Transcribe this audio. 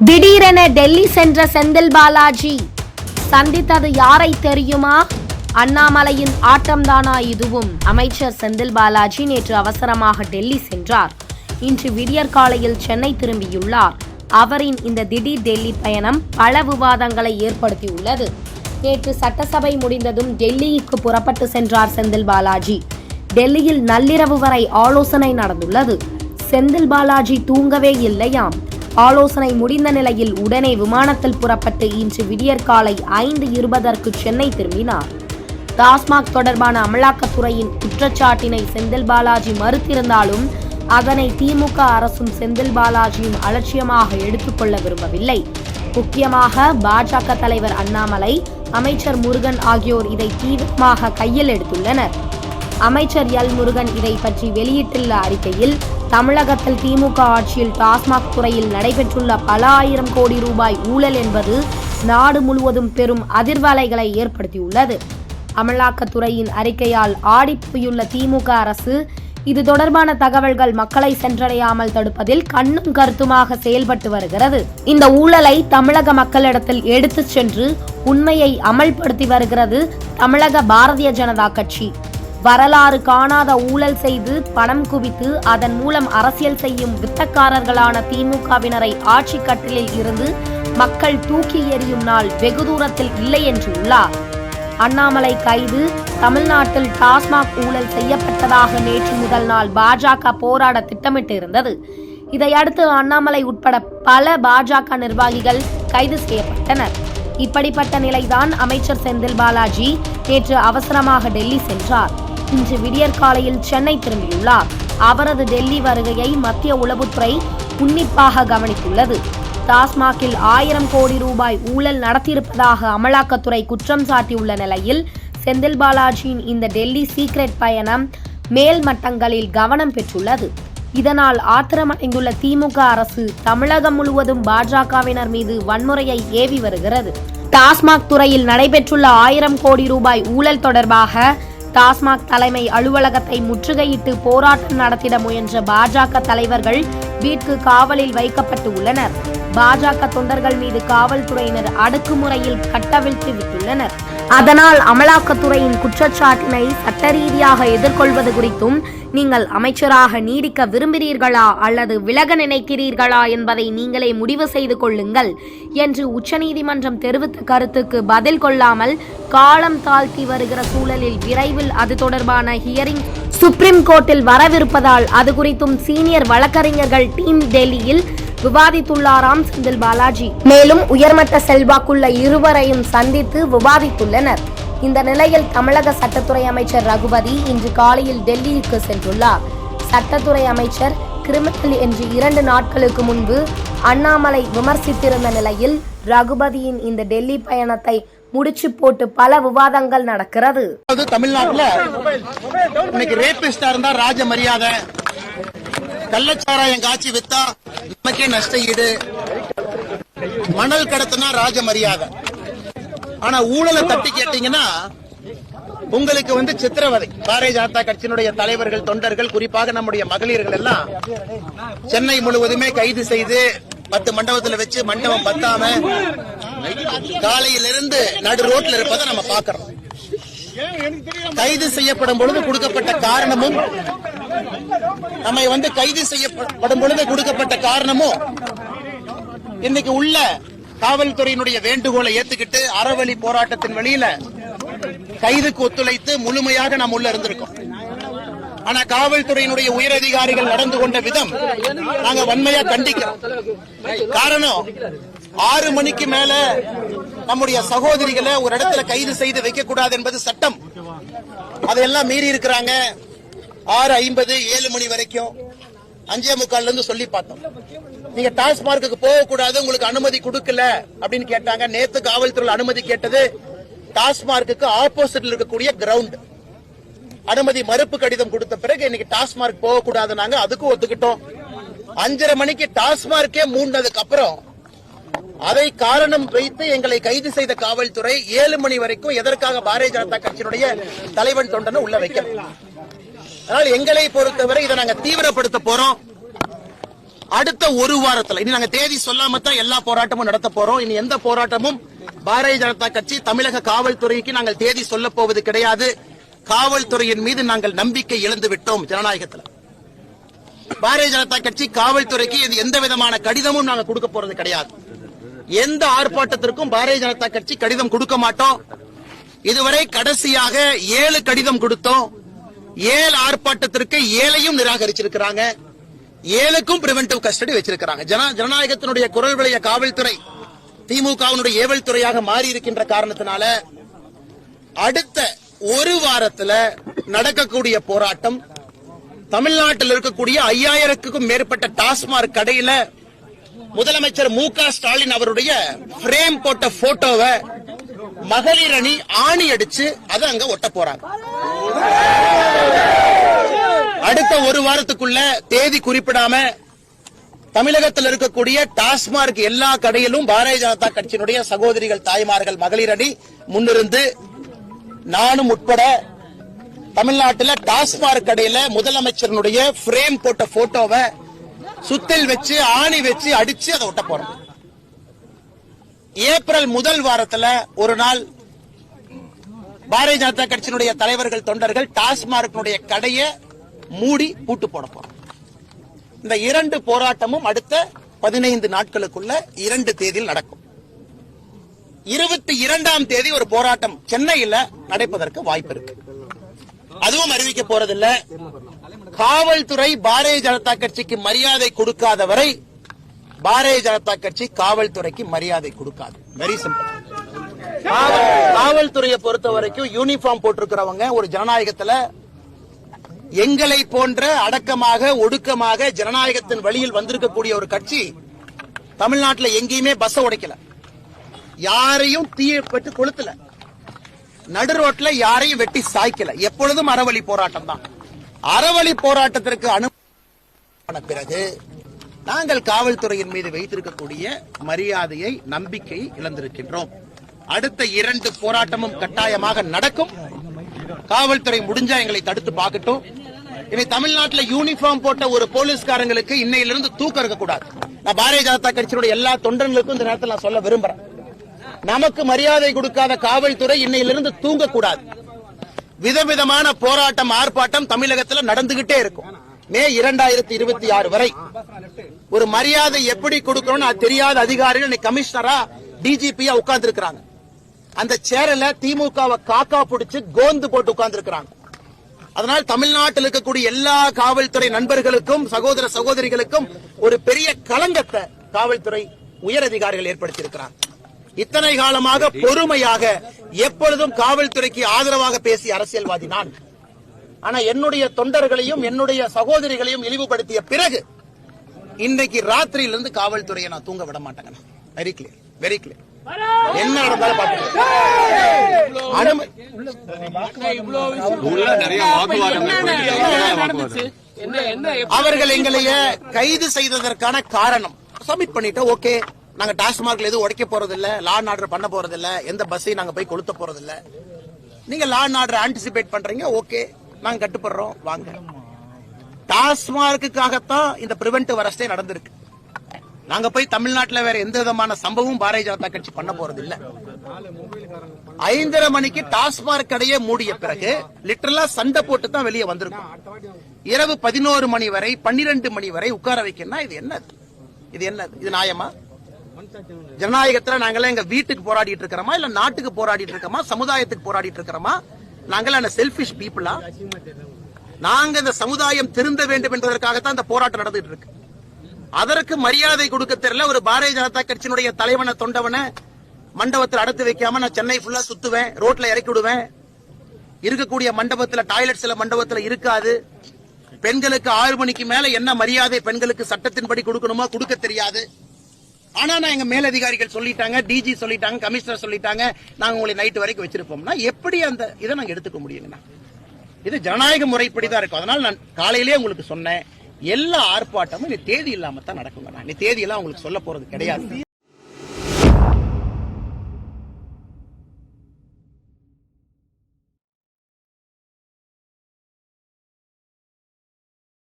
திடீரென டெல்லி சென்ற செந்தில் பாலாஜி சந்தித்தது யாரை தெரியுமா? அண்ணாமலையின் ஆட்டம்தானா இதுவும்? அமைச்சர் செந்தில் பாலாஜி நேற்று அவசரமாக டெல்லி சென்றார். இன்று விடியற்காலையில் சென்னை திரும்பியுள்ளார். அவரின் இந்த திடீர் டெல்லி பயணம் பல விவாதங்களை ஏற்படுத்தியுள்ளது. நேற்று சட்டசபை முடிந்ததும் டெல்லிக்கு புறப்பட்டு சென்றார் செந்தில் பாலாஜி. டெல்லியில் நள்ளிரவு வரை ஆலோசனை நடந்துள்ளது. செந்தில் பாலாஜி தூங்கவே இல்லையாம். ஆலோசனை முடிந்த நிலையில் உடனே விமானத்தில் புறப்பட்டு இன்று விடியற்காலை 5:20 சென்னை திரும்பினார். டாஸ்மாக் தொடர்பான அமலாக்கத்துறையின் குற்றச்சாட்டினை செந்தில் பாலாஜி மறுத்திருந்தாலும் அதனை திமுக அரசும் செந்தில் பாலாஜியும் அலட்சியமாக எடுத்துக்கொள்ள விரும்பவில்லை. முக்கியமாக பாஜக தலைவர் அண்ணாமலை, அமைச்சர் முருகன் ஆகியோர் இதை தீவிரமாக கையில் எடுத்துள்ளனர். அமைச்சர் எல் முருகன் இதை பற்றி வெளியிட்டுள்ள அறிக்கையில், தமிழகத்தில் திமுக ஆட்சியில் டாஸ்மாக் துறையில் நடைபெற்றுள்ள பல ஆயிரம் கோடி ரூபாய் ஊழல் என்பது நாடு முழுவதும் பெரும் அதிர்வலைகளை ஏற்படுத்தியுள்ளது. அமலாக்கத்துறையின் அறிக்கையால் ஆடிப்போயுள்ள திமுக அரசு இது தொடர்பான தகவல்கள் மக்களை சென்றடையாமல் தடுப்பதில் கண்ணும் கருத்துமாக செயல்பட்டு வருகிறது. இந்த ஊழலை தமிழக மக்களிடத்தில் எடுத்துச் சென்று உண்மையை அமல்படுத்தி வருகிறது தமிழக பாரதிய ஜனதா கட்சி. வரலாறு காணாத ஊழல் செய்து பணம் குவித்து அதன் மூலம் அரசியல் செய்யும் வித்தக்காரர்களான திமுகவினரை ஆட்சி கட்டிலில் இருந்து மக்கள் தூக்கி எறியும் நாள் வெகு தூரத்தில் இல்லை என்று உள்ளார். அண்ணாமலை கைது. தமிழ்நாட்டில் டாஸ்மாக் ஊழல் செய்யப்பட்டதாக நேற்று முதல் நாள் பாஜக போராட திட்டமிட்டு இருந்தது. இதையடுத்து அண்ணாமலை உட்பட பல பாஜக நிர்வாகிகள் கைது செய்யப்பட்டனர். இப்படிப்பட்ட நிலைதான் அமைச்சர் செந்தில் பாலாஜி நேற்று அவசரமாக டெல்லி சென்றார். இன்று விடியற்காலையில் சென்னை திரும்பியுள்ளார். அவரது டெல்லி வருகையை மத்திய உளவுத்துறை உன்னிப்பாக கவனித்துள்ளது. டாஸ்மாகில் 1000 கோடி ரூபாய் ஊழல் நடத்தியிருப்பதாக அமலாக்கத்துறை குற்றம் சாட்டியுள்ள நிலையில் செந்தில் பாலாஜியின் இந்த டெல்லி சீக்ரெட் பயணம் மேல் மட்டங்களில் கவனம் பெற்றுள்ளது. இதனால் ஆத்திரமடைந்துள்ள திமுக அரசு தமிழகம் முழுவதும் பாஜகவினர் மீது வன்முறையை ஏவி வருகிறது. டாஸ்மாக் துறையில் நடைபெற்றுள்ள 1000 கோடி ரூபாய் ஊழல் தொடர்பாக டாஸ்மாக் தலைமை அலுவலகத்தை முற்றுகையிட்டு போராட்டம் நடத்திட முயன்ற பாஜக தலைவர்கள் வீட்டுக்கு காவலில் வைக்கப்பட்டு உள்ளனர். பாஜக தொண்டர்கள் மீது காவல்துறையினர் அடக்குமுறையில் கட்டவிழ்த்து விட்டுள்ளனர். அதனால் அமலாக்கத்துறையின் குற்றச்சாட்டினை சட்ட ரீதியாக எதிர்கொள்வது குறித்தும் நீங்கள் அமைச்சராக நீடிக்க விரும்புகிறீர்களா அல்லது விலக நினைக்கிறீர்களா என்பதை நீங்களே முடிவு செய்து கொள்ளுங்கள் என்று உச்சநீதிமன்றம் தெரிவித்த கருத்துக்கு பதில் கொள்ளாமல் காலம் தாழ்த்தி வருகிற சூழலில் விரைவில் அது தொடர்பான ஹியரிங் சுப்ரீம் கோர்ட்டில் வரவிருப்பதால் அது குறித்தும் சீனியர் வழக்கறிஞர்கள் டீம் டெல்லியில் விவாதித்துள்ளாராம் செந்தில் பாலாஜி. மேலும் உயர்மட்ட செல்வாக்குள்ள இருவரையும் சந்தித்து விவாதித்துள்ளனர். இந்த நிலையில் தமிழக சட்டத்துறை அமைச்சர் ரகுபதி இன்று காலையில் டெல்லிக்கு சென்றுள்ளார். சட்டத்துறை அமைச்சர் கிரிமினல் என்று 2 நாட்களுக்கு முன்பு அண்ணாமலை விமர்சித்திருந்த நிலையில் ரகுபதியின் இந்த டெல்லி பயணத்தை முடிச்சு போட்டு பல விவாதங்கள் நடக்கிறது. தமிழ்நாட்டுல இன்னைக்கு ரேபிஸ்டா இருந்தா ராஜ மரியாதை, கள்ளச்சாராயம் காட்சி வித்தா நமக்கே நஷ்ட ஈடு, மணல் கடத்தினா ராஜ மரியாதை. ஆனா ஊழலை தட்டி கேட்டீங்கன்னா உங்களுக்கு சித்திரவதை. பாரதிய ஜனதா கட்சியினுடைய தலைவர்கள், தொண்டர்கள், குறிப்பாக நம்முடைய மகளிர்கள் எல்லாம் சென்னை முழுவதுமே கைது செய்து 10 மண்டபத்தில் வச்சு மண்டபம் பத்தாம காலையிலிருந்து நடு ரோட்ல இருப்பதை நம்ம பாக்கிறோம். கைது செய்யப்படும் பொழுது கொடுக்கப்பட்ட காரணமும் நம்மை கைது செய்யப்படும் பொழுது கொடுக்கப்பட்ட காரணமும் இன்னைக்கு உள்ள காவல்துறையினுடைய வேண்டுகோளை ஏத்துக்கிட்டு அறவழி போராட்டத்தின் வழியில கைதுக்கு ஒத்துழைத்து முழுமையாக நாம் உள்ள இருந்திருக்கோம். ஆனா காவல்துறையினுடைய உயரதிகாரிகள் நடந்து கொண்ட விதம் நாங்க வன்மையா கண்டிக்கிறோம். காரணம் 6 மணிக்கு மேல நம்முடைய சகோதரிகளை ஒரு இடத்துல கைது செய்து வைக்க கூடாது என்பது சட்டம். அதையெல்லாம் மீறி இருக்கிறாங்க. 6:50 7 மணி வரைக்கும் 5:45 இருந்து சொல்லி பார்த்தோம். நீங்க டாஸ்மார்க்கு போக கூடாது, உங்களுக்கு அனுமதி கொடுக்கல அப்படின்னு கேட்டாங்க. நேத்து காவல்துறை அனுமதி கேட்டது டாஸ்மார்க்கு ஆப்போசிட்ல இருக்கக்கூடிய கிரவுண்ட். அனுமதி மறுப்பு கடிதம் கொடுத்த பிறகு இன்னைக்கு டாஸ்மார்க் போக கூடாது, நாங்க அதுக்கும் ஒத்துக்கிட்டோம். 5:30 மணிக்கு டாஸ்மார்க்கே மூண்டதுக்கு அப்புறம் அதை காரணம் வைத்து எங்களை கைது செய்த காவல்துறை 7 மணி வரைக்கும் எதற்காக பாரதிய ஜனதா கட்சியினுடைய தலைவன் தொண்டனை உள்ள வைக்க. அதனால் எங்களை பொறுத்தவரை இதை நாங்க தீவிரப்படுத்த போறோம். அடுத்த ஒரு வாரத்துல, இனி நாங்க தேதி சொல்லாம தான் எல்லா போராட்டமும் நடத்த போறோம். இனி எந்த போராட்டமும் பாரதிய ஜனதா கட்சி தமிழக காவல்துறைக்கு நாங்கள் தேதி சொல்ல போவது கிடையாது. காவல்துறையின் மீது நாங்கள் நம்பிக்கை இழந்து விட்டோம். ஜனநாயகத்தில் பாரதிய ஜனதா கட்சி காவல்துறைக்கு எந்த விதமான கடிதமும் நாங்க கொடுக்க போறது கிடையாது. எந்த ஆர்ப்பாட்டத்திற்கும் பாரதிய ஜனதா கட்சி கடிதம் கொடுக்க மாட்டோம். இதுவரை கடைசியாக 7 கடிதம் கொடுத்தோம். 7 ஆர்ப்பாட்டத்திற்கு 7ஐயும் நிராகரிச்சிருக்கிறாங்க. 7க்கும் பிரிவென்டிவ் கஸ்டடி வச்சிருக்கிறாங்க. ஜனநாயகத்தினுடைய குரல் விளைய காவல்துறை திமுகவினுடைய ஏவல் துறையாக மாறி இருக்கின்ற காரணத்தினால அடுத்த ஒரு வாரத்தில் நடக்கக்கூடிய போராட்டம் தமிழ்நாட்டில் இருக்கக்கூடிய 5000க்கும் மேற்பட்ட டாஸ்மாக் கடையில முதலமைச்சர் மு.க. ஸ்டாலின் அவருடைய பிரேம் போட்ட போட்டோவை மகளிர் அணி ஆணி அடிச்சு அதை அங்க ஒட்ட போறாங்க. அடுத்த ஒரு வாரத்துக்குள்ள தேதி குறிப்பிடாம தமிழகத்தில் இருக்கக்கூடிய டாஸ்மாக் எல்லா கடையிலும் பாரதிய ஜனதா கட்சியினுடைய சகோதரிகள், தாய்மார்கள், மகளிர் அணி முன்னிருந்து நானும் உட்பட தமிழ்நாட்டில் டாஸ்மாக் கடையில முதலமைச்சருடைய பிரேம் போட்ட போட்டோவை சுத்தல் வச்சு ஆணி வச்சு அடிச்சு அதை ஒட்ட போறோம். ஏப்ரல் முதல் வாரத்தில் ஒரு நாள் பாரதிய ஜனதா கட்சியினுடைய தலைவர்கள், தொண்டர்கள் டாஸ்மாக் கடையை மூடி பூட்டு போட போறோம். இந்த 2 போராட்டமும் அடுத்த 15 நாட்களுக்குள்ள 2 தேதியில் நடக்கும். 22ஆம் தேதி ஒரு போராட்டம் சென்னையில் நடப்பதற்கு வாய்ப்பு இருக்கு. அதுவும் அறிவிக்க போறதில்ல. காவல்துறை பாரதிய ஜனதா கட்சிக்கு மரியாதை கொடுக்காத வரை பாரதிய ஜனதா கட்சி காவல்துறைக்கு மரியாதை கொடுக்காது. Very simple. காவல்துறையை பொறுத்த வரைக்கும் யூனிஃபார்ம் போட்டிருக்கிறவங்க ஒரு ஜனநாயகத்துல எங்களை போன்ற அடக்கமாக ஒடுக்கமாக ஜனநாயகத்தின் வழியில் வந்திருக்கக்கூடிய ஒரு கட்சி தமிழ்நாட்டில் எங்கேயுமே பஸ் உடைக்கல, யாரையும் தீயப்பட்டு கொளுத்தல, நடு ரோட்ல யாரையும் வெட்டி சாய்க்கல. எப்பொழுதும் அறவழி போராட்டம் தான். அறவழி போராட்டத்திற்கு அனுமதி பிறகு நாங்கள் காவல்துறையின் மீது வைத்திருக்கக்கூடிய மரியாதையை, நம்பிக்கையை இழந்திருக்கின்றோம். அடுத்த 2 போராட்டமும் கட்டாயமாக நடக்கும். காவல்துறை முடிஞ்சா எங்களை தடுத்து பார்க்கட்டும். இனி தமிழ்நாட்டில் யூனிஃபார்ம் போட்ட ஒரு போலீஸ்காரங்களுக்கு இன்னையிலிருந்து தூக்கம் இருக்கக்கூடாது. நான் பாரதிய ஜனதா கட்சியினுடைய எல்லா தொண்டர்களுக்கும் இந்த நேரத்தில் நான் சொல்ல விரும்புறேன். நமக்கு மரியாதை கொடுக்காத காவல்துறை இன்னையிலிருந்து தூங்கக்கூடாது. விதவிதமான போராட்டம், ஆர்ப்பாட்டம் தமிழகத்தில் நடந்துகிட்டே இருக்கும். மே 2026 வரை ஒரு மரியாதை எப்படி கொடுக்கணும்னு அது தெரியாத அதிகாரிகள் கமிஷனரா, டிஜிபியா உட்கார்ந்து இருக்கிறாங்க. அந்த சேரல திமுகவை காக்கா பிடிச்சு கோந்து போட்டு உட்கார்ந்து இருக்கிறாங்க. அதனால் தமிழ்நாட்டில் இருக்கக்கூடிய எல்லா காவல்துறை நண்பர்களுக்கும், சகோதர சகோதரிகளுக்கும் ஒரு பெரிய களங்கத்தை காவல்துறை உயர் அதிகாரிகள் ஏற்படுத்தி இருக்கிறார். இத்தனை காலமாக பொறுமையாக எப்பொழுதும் காவல்துறைக்கு ஆதரவாக பேசிய அரசியல்வாதி நான். ஆனா என்னுடைய தொண்டர்களையும் என்னுடைய சகோதரிகளையும் இழிவுபடுத்திய பிறகு இன்றைக்கு ராத்திரியிலிருந்து காவல்துறையை நான் தூங்க விட மாட்டேங்க. Very clear, very clear. என்ன நடந்தாலும் அவர்கள் எங்களைய கைது செய்ததற்கான காரணம் சப்மிட் பண்ணிட்டு, ஓகே நாங்க டாஸ்மாக்ல எதுவும் உடைக்க போறதில்ல, லா அண்ட் ஆர்டர் பண்ண போறதில்ல, எந்த பஸ்ஸையும் நாங்க போய் கொளுத்த போறதில்ல, நீங்க லா அண்ட் ஆர்டர் ஆன்டிசிபேட் பண்றீங்க, ஓகே நாங்க கட்டுப்படுறோம் வாங்க. டாஸ்மார்க்குக்காகத்தான் இந்த பிரிவென்டிவ் அரெஸ்டே நடந்திருக்கு. நாங்க போய் தமிழ்நாட்டில் வேற எந்த விதமான சம்பவம் பாரதிய ஜனதா கட்சி பண்ண போறது இல்ல. 5:30 மணிக்கு டாஸ்மாக் கடையை மூடிய பிறகு லிட்டரலா சண்டை போட்டு தான் வெளியே வந்திருக்கும். இரவு 11 மணி வரை 12 மணி வரை உட்கார வைக்கணும். இது என்னது? இது என்னது? இது நியாயமா? ஜனநாயகத்துல நாங்களே எங்க வீட்டுக்கு போராடிட்டு இருக்கிறோமா, இல்ல நாட்டுக்கு போராடிட்டு இருக்கோமா, சமுதாயத்துக்கு போராடிட்டு இருக்கிறோமா? நாங்கள் செல்பிஷ் பீப்புளா? நாங்க இந்த சமுதாயம் திருந்த வேண்டும் என்பதற்காகத்தான் இந்த போராட்டம் நடந்துட்டு இருக்கு. அதற்கு மரியாதை கொடுக்க தெரியல ஒரு பாரதிய ஜனதா கட்சியினுடைய தலைவனை, தொண்டவனை மண்டபத்தில் அடைத்து வைக்காம நான் சென்னை ஃபுல்லா சுத்துவேன், ரோட்ல இறக்கி விடுவேன். இருக்கக்கூடிய மண்டபத்தில் டாய்லெட் சில மண்டபத்தில் இருக்காது. பெண்களுக்கு 6 மணிக்கு மேல என்ன மரியாதை பெண்களுக்கு சட்டத்தின்படி கொடுக்கணுமோ கொடுக்க தெரியாது. ஆனா நான் எங்க மேலதிகாரிகள் சொல்லிட்டாங்க, டிஜி சொல்லிட்டாங்க, கமிஷனர் சொல்லிட்டாங்க, நாங்க உங்களை நைட்டு வரைக்கும் வச்சிருப்போம்னா எப்படி அந்த இதை நாங்க எடுத்துக்க முடியுங்கண்ணா? இது ஜனநாயக முறைப்படிதான் இருக்கும். அதனால நான் காலையிலேயே உங்களுக்கு சொன்னேன், எல்லா ஆர்ப்பாட்டமும் நீ தேதி இல்லாம தான் நடக்குங்க. நீ தேதி எல்லாம் உங்களுக்கு சொல்ல போறது கிடையாது.